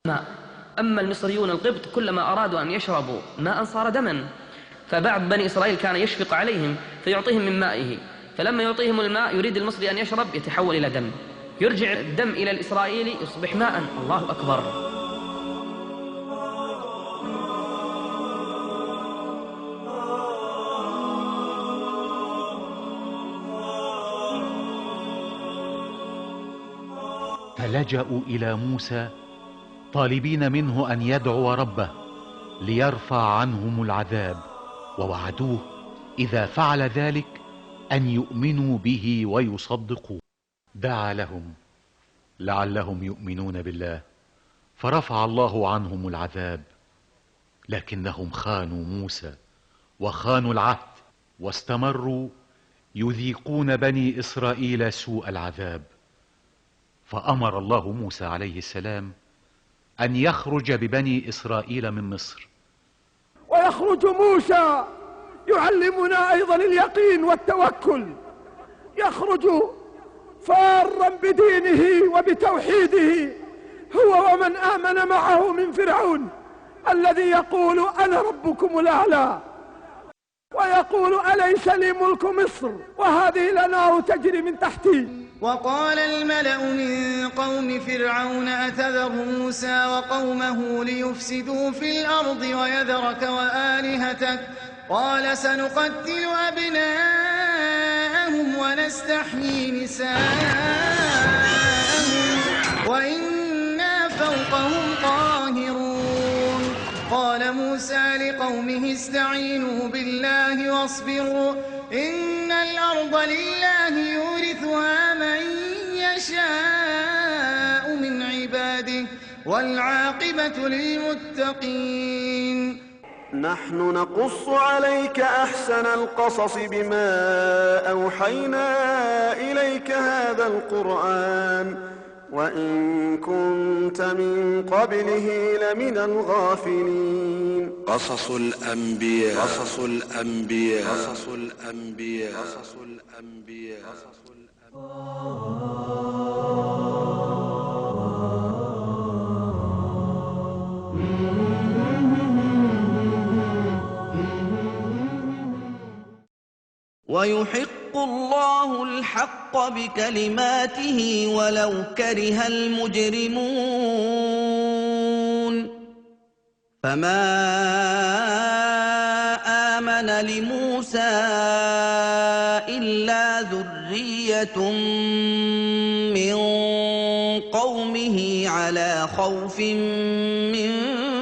ماء. أما المصريون القبط كلما أرادوا أن يشربوا ماء صار دما، فبعض بني إسرائيل كان يشفق عليهم فيعطيهم من مائه، فلما يعطيهم الماء يريد المصري أن يشرب يتحول إلى دم، يرجع الدم إلى الإسرائيلي يصبح ماء. الله أكبر. فلجأوا إلى موسى طالبين منه أن يدعو ربه ليرفع عنهم العذاب، ووعدوه إذا فعل ذلك أن يؤمنوا به ويصدقوه. دعا لهم لعلهم يؤمنون بالله، فرفع الله عنهم العذاب، لكنهم خانوا موسى وخانوا العهد، واستمروا يذيقون بني إسرائيل سوء العذاب. فأمر الله موسى عليه السلام أن يخرج ببني إسرائيل من مصر. ويخرج موسى يعلمنا أيضا اليقين والتوكل، يخرج فارا بدينه وبتوحيده هو ومن آمن معه من فرعون الذي يقول أنا ربكم الأعلى، ويقول أليس لي ملك مصر وهذه الأنهار تجري من تحتي. وقال الملأ من قوم فرعون أتذر موسى وقومه ليفسدوا في الأرض ويذرك وآلهتك؟ قال سنقتل أبناءهم ونستحيي نساءهم وإنا فوقهم قاهرون. قال موسى لقومه استعينوا بالله واصبروا إن الأرض لله يورثها من يشاء من عباده والعاقبة للمتقين. نحن نقص عليك أحسن القصص بما أوحينا إليك هذا القرآن وإن كنت من قبله لمن الغافلين. قصص الأنبياء قصص الأنبياء قصص الأنبياء قصص الأنبياء قصص ويحق الله الحق بكلماته ولو كره المجرمون. فما آمن لموسى إلا ذرية من قومه على خوف من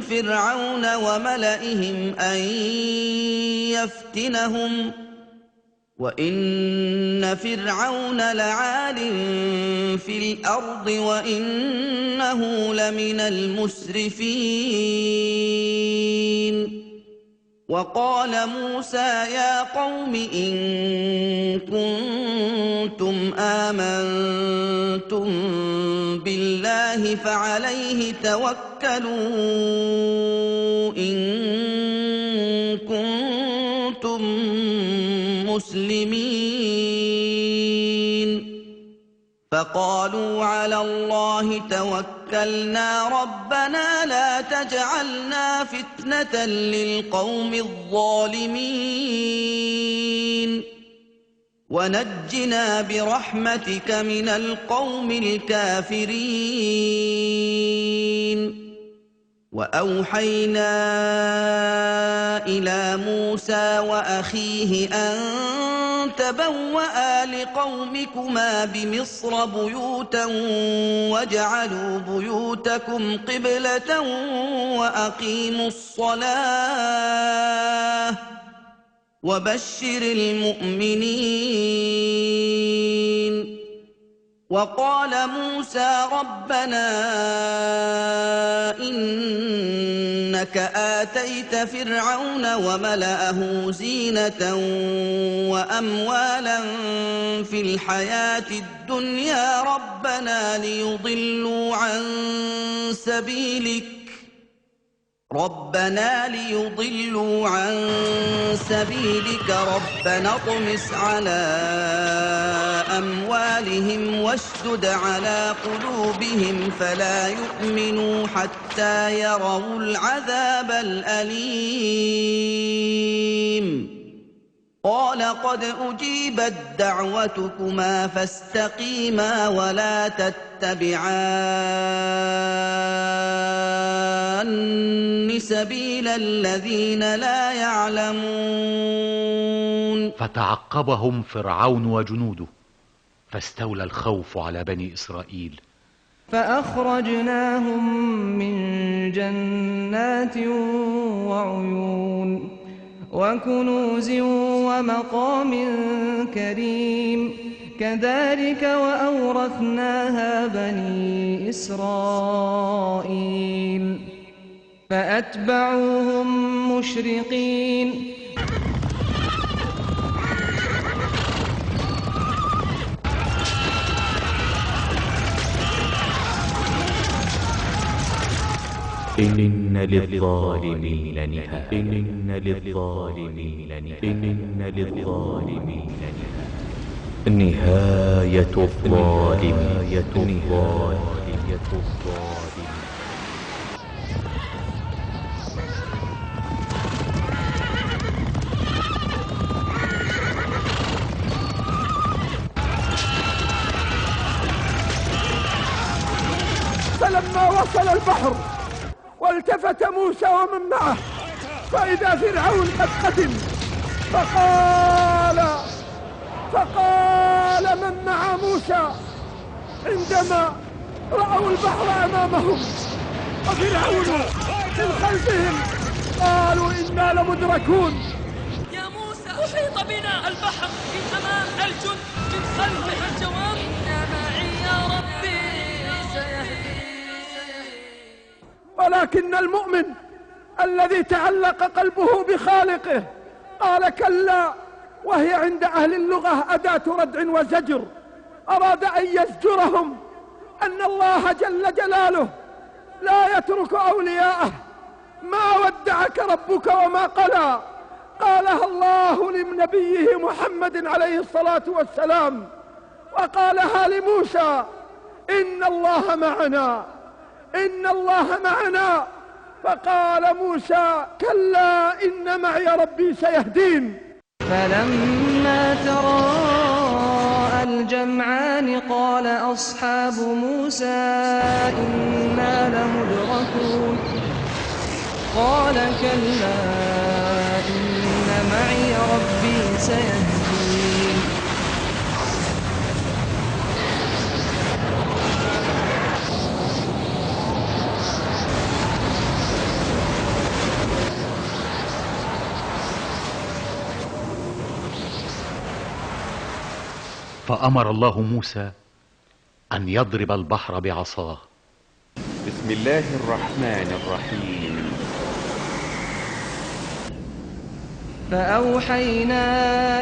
فرعون وملئهم أن يفتنهم وإن فرعون لعال في الأرض وإنه لمن المسرفين. وقال موسى يا قوم إن كنتم آمنتم بالله فعليه توكلوا إن كنتم مسلمين. فقالوا على الله توكلنا ربنا لا تجعلنا فتنة للقوم الظالمين ونجنا برحمتك من القوم الكافرين. وأوحينا إلى موسى وأخيه أن تبوأ لقومكما بمصر بيوتا واجعلوا بيوتكم قبلة وأقيموا الصلاة وبشر المؤمنين. وقال موسى ربنا إنك آتيت فرعون وملأه زينة وأموالا في الحياة الدنيا ربنا ليضلوا عن سبيلك ربنا ليضلوا عن سبيلك ربنا اطمس على أموالهم واشدد على قلوبهم فلا يؤمنوا حتى يروا العذاب الأليم قال قد أجيبت دعوتكما فاستقيما ولا تتبعان سبيل الذين لا يعلمون. فتعقبهم فرعون وجنوده فاستولى الخوف على بني إسرائيل فأخرجناهم من جنات وعيون وكنوز ومقام كريم كذلك وأورثناها بني إسرائيل فأتبعوهم مشرقين إن للظالمين نهاية إن للظالمين نهاية الظالم فلما وصل البحر والتفت موسى ومن معه فإذا فرعون قد قدم فقال من مع موسى عندما رأوا البحر أمامهم وفرعون من خلفهم قالوا إنا لمدركون. يا موسى أحيط بنا البحر من أمام الجند من خلفه الجواب إنا معي يا ربي سيهدين. ولكن المؤمن الذي تعلق قلبه بخالقه قال كلا، وهي عند أهل اللغة أداة ردع وزجر، أراد أن يزجرهم أن الله جل جلاله لا يترك أولياءه. ما ودعك ربك وما قلى، قالها الله لنبيه محمد عليه الصلاة والسلام، وقالها لموسى إن الله معنا إن الله معنا. فقال موسى كلا إن معي ربي سيهدين. فلما تراءى الجمعان قال أصحاب موسى إنا لمدركون قال كلا إن معي ربي سيهدين. فأمر الله موسى أن يضرب البحر بعصاه. بسم الله الرحمن الرحيم. فأوحينا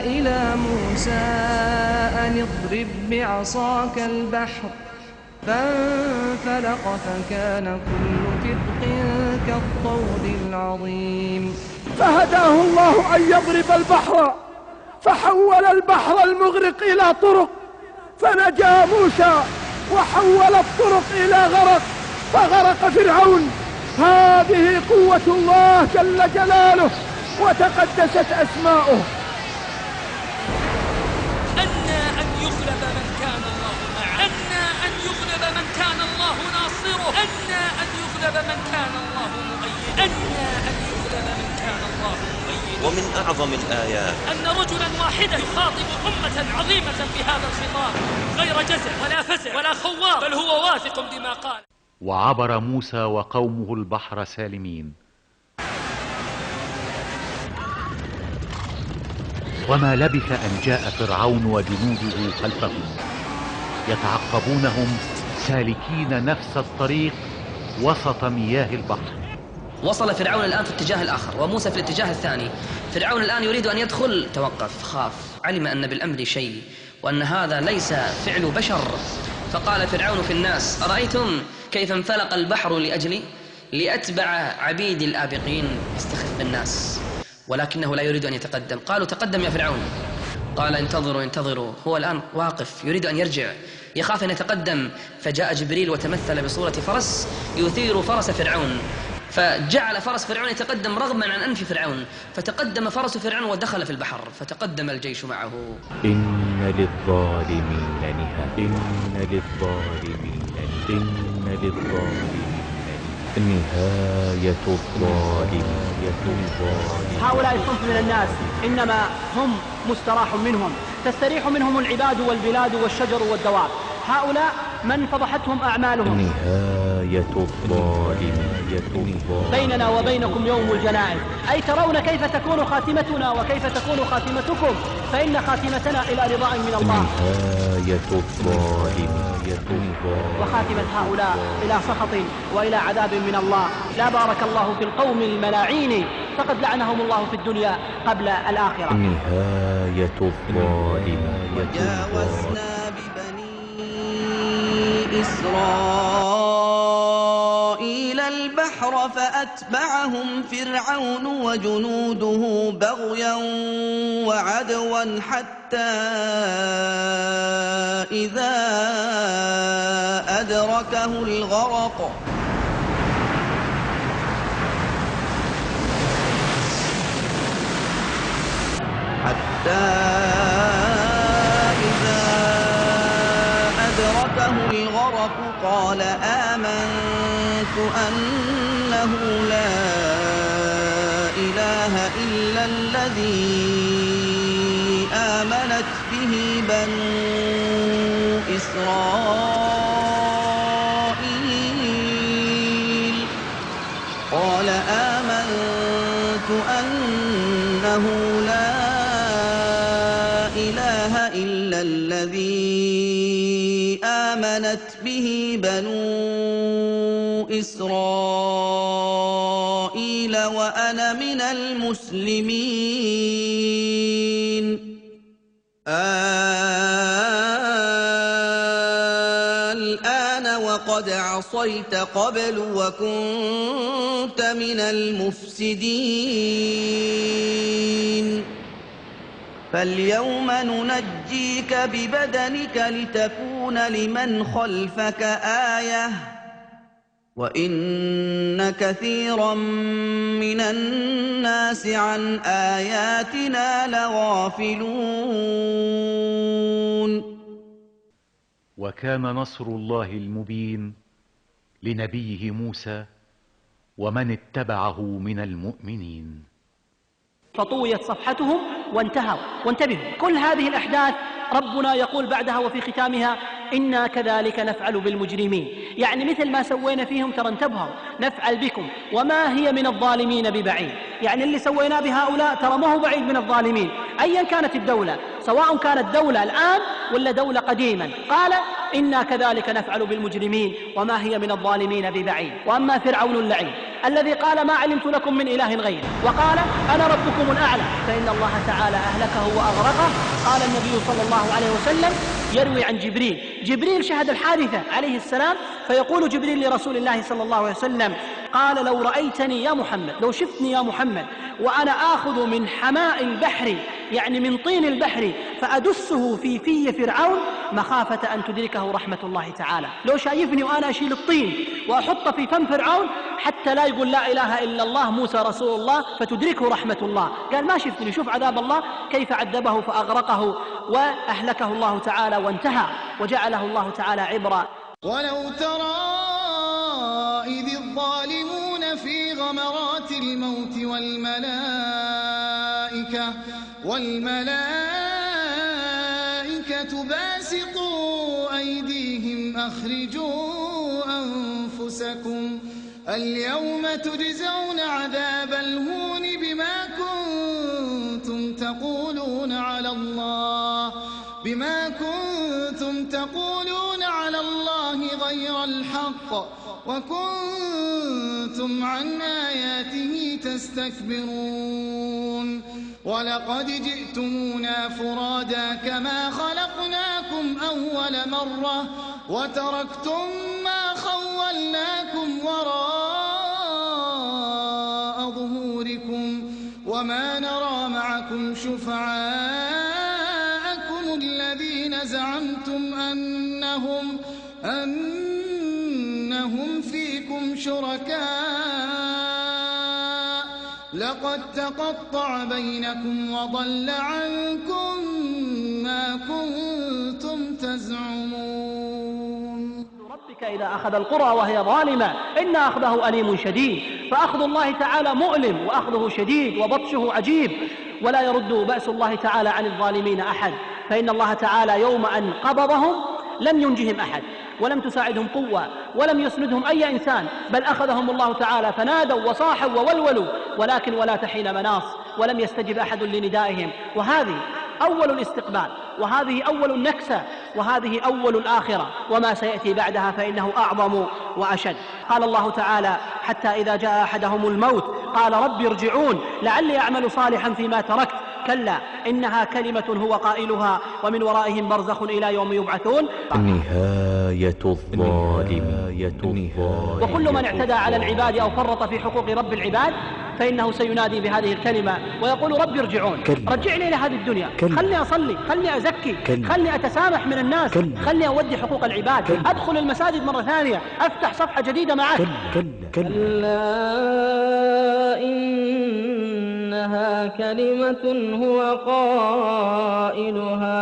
إلى موسى أن اضرب بعصاك البحر فانفلق فكان كل فرق كالطود العظيم. فهداه الله أن يضرب البحر فحول البحر المغرق إلى طرق فنجا موسى، وحول الطرق إلى غرق فغرق فرعون. هذه قوة الله جل جلاله وتقدست أسماؤه. أنى أن يغلب من كان الله معه، أنى أن يغلب من كان الله ناصره، أنى أن يغلب من كان الله مؤيد، أنى أن يغلب من كان الله مؤيد. ومن أعظم الآيات أن رجلا واحدا يخاطب أمة عظيمة بهذا الخطاب غير جزع ولا فزع ولا خوار، بل هو واثق بما قال. وعبر موسى وقومه البحر سالمين. وما لبث أن جاء فرعون وجنوده خلفهم يتعقبونهم سالكين نفس الطريق وسط مياه البحر. وصل فرعون الآن في الاتجاه الآخر وموسى في الاتجاه الثاني. فرعون الآن يريد أن يدخل، توقف، خاف، علم أن بالأمر شيء وأن هذا ليس فعل بشر. فقال فرعون في الناس أرأيتم كيف انفلق البحر لأجلي؟ لأتبع عبيد الآبقين يستخف بالناس، ولكنه لا يريد أن يتقدم. قالوا تقدم يا فرعون، قال انتظروا انتظروا، هو الآن واقف يريد أن يرجع، يخاف أن يتقدم. فجاء جبريل وتمثل بصورة فرس يثير فرس فرعون، فجعل فرس فرعون يتقدم رغما عن أنف فرعون، فتقدم فرس فرعون ودخل في البحر، فتقدم الجيش معه. إن للظالمين نهاية، إن للظالمين نهاية الظالمين. هؤلاء الصنف من الناس إنما هم مستراح منهم، تستريح منهم العباد والبلاد والشجر والدواب. هؤلاء من فضحتهم أعمالهم. نهاية الظالمين. بيننا وبينكم يوم الجنائز، أي ترون كيف تكون خاتمتنا وكيف تكون خاتمتكم، فإن خاتمتنا إلى رضاء من الله. نهاية الظالمين. وخاتمة هؤلاء إلى سخط وإلى عذاب من الله. لا بارك الله في القوم الملاعين، فقد لعنهم الله في الدنيا قبل الآخرة. نهاية الظالمين. وجاوزنا ببني إسرائيل البحر فأتبعهم فرعون وجنوده بغيا وعدوا حتى إذا أدركه الغرق قال آمنت أنه لا إله إلا الذي آمنت به بنو إسرائيل. قال آمنت أنه لا إله إلا الذي آمنت به بنو إسرائيل وأنا من المسلمين. الآن وقد عصيت قبل وكنت من المفسدين. فاليوم ننجيك ببدنك لتكون لمن خلفك آية وإن كثيرا من الناس عن آياتنا لغافلون. وكان نصر الله المبين لنبيه موسى ومن اتبعه من المؤمنين. فطويت صفحتهم وانتهوا. وانتبهوا، كل هذه الأحداث ربنا يقول بعدها وفي ختامها إنا كذلك نفعل بالمجرمين، يعني مثل ما سوينا فيهم ترى انتبهوا نفعل بكم وما هي من الظالمين ببعيد. يعني اللي سويناه بهؤلاء ترى ما هو بعيد من الظالمين أيا كانت الدولة، سواء كانت دولة الآن ولا دولة قديما. قال إنا كذلك نفعل بالمجرمين وما هي من الظالمين ببعيد. وأما فرعون اللعين الذي قال ما علمت لكم من إله غيري وقال أنا ربكم الأعلى، فإن الله تعالى أهلكه وأغرقه. قال النبي صلى الله عليه وسلم يروي عن جبريل شهد الحادثة عليه السلام، فيقول جبريل لرسول الله صلى الله عليه وسلم قال لو رأيتني يا محمد، لو شفتني يا محمد وأنا آخذ من حماء البحر يعني من طين البحر فأدسه في فرعون مخافة أن تدركه رحمة الله تعالى. لو شايفني وأنا أشيل الطين وأحطه في فم فرعون حتى لا يقول لا إله إلا الله موسى رسول الله فتدركه رحمة الله. قال ما شفتني، شوف عذاب الله كيف عذبه فأغرقه وأهلكه الله تعالى وانتهى وجعله الله تعالى عبرة. ولو ترى إذ الظالمون في غمرات الموت والملائكة باسطوا أيديهم أخرجوا أنفسكم اليوم تجزون عذاب الهون بما كنتم تقولون على الله غير الحق وكنتم عن آياته تستكبرون. ولقد جئتمونا فرادا كما خلقناكم أول مرة وتركتم ما خولناكم وراء وما نرى معكم شفعاءكم الذين زعمتم أنهم فيكم شركاء لقد تقطع بينكم وضل عنكم ما كنتم تزعمون. ربك إذا أخذ القرى وهي ظالمة إن أخذه أليم شديد، فأخذ الله تعالى مؤلم وأخذه شديد وبطشه عجيب، ولا يرد بأس الله تعالى عن الظالمين أحد، فإن الله تعالى يوم أن قبضهم لم ينجهم أحد ولم تساعدهم قوة ولم يسندهم أي إنسان، بل أخذهم الله تعالى فنادوا وصاحوا وولولوا ولكن ولا تحين مناص، ولم يستجب أحد لندائهم. وهذه أول الاستقبال، وهذه أول النكسة، وهذه أول الآخرة، وما سيأتي بعدها فإنه أعظم وأشد. قال الله تعالى: حتى إذا جاء أحدهم الموت قال رب ارجعون لعلي أعمل صالحا فيما تركت كلا إنها كلمة هو قائلها ومن ورائهم برزخ إلى يوم يبعثون. نهاية الظالم. وكل من اعتدى على العباد أو فرط في حقوق رب العباد فإنه سينادي بهذه الكلمة ويقول رب ارجعون، رجعني إلى هذه الدنيا، خلني أصلي، خلني أزكي، خلني أتسامح من الناس، خلني أودي حقوق العباد، أدخل المساجد مرة ثانية، أفتح صفحة جديدة معك. كلا إنها كلمة هو قائلها.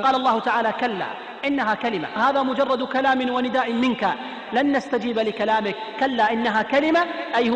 قال الله تعالى: كلا إنها كلمة، هذا مجرد كلام ونداء منك، لن نستجيب لكلامك. كلا إنها كلمة أي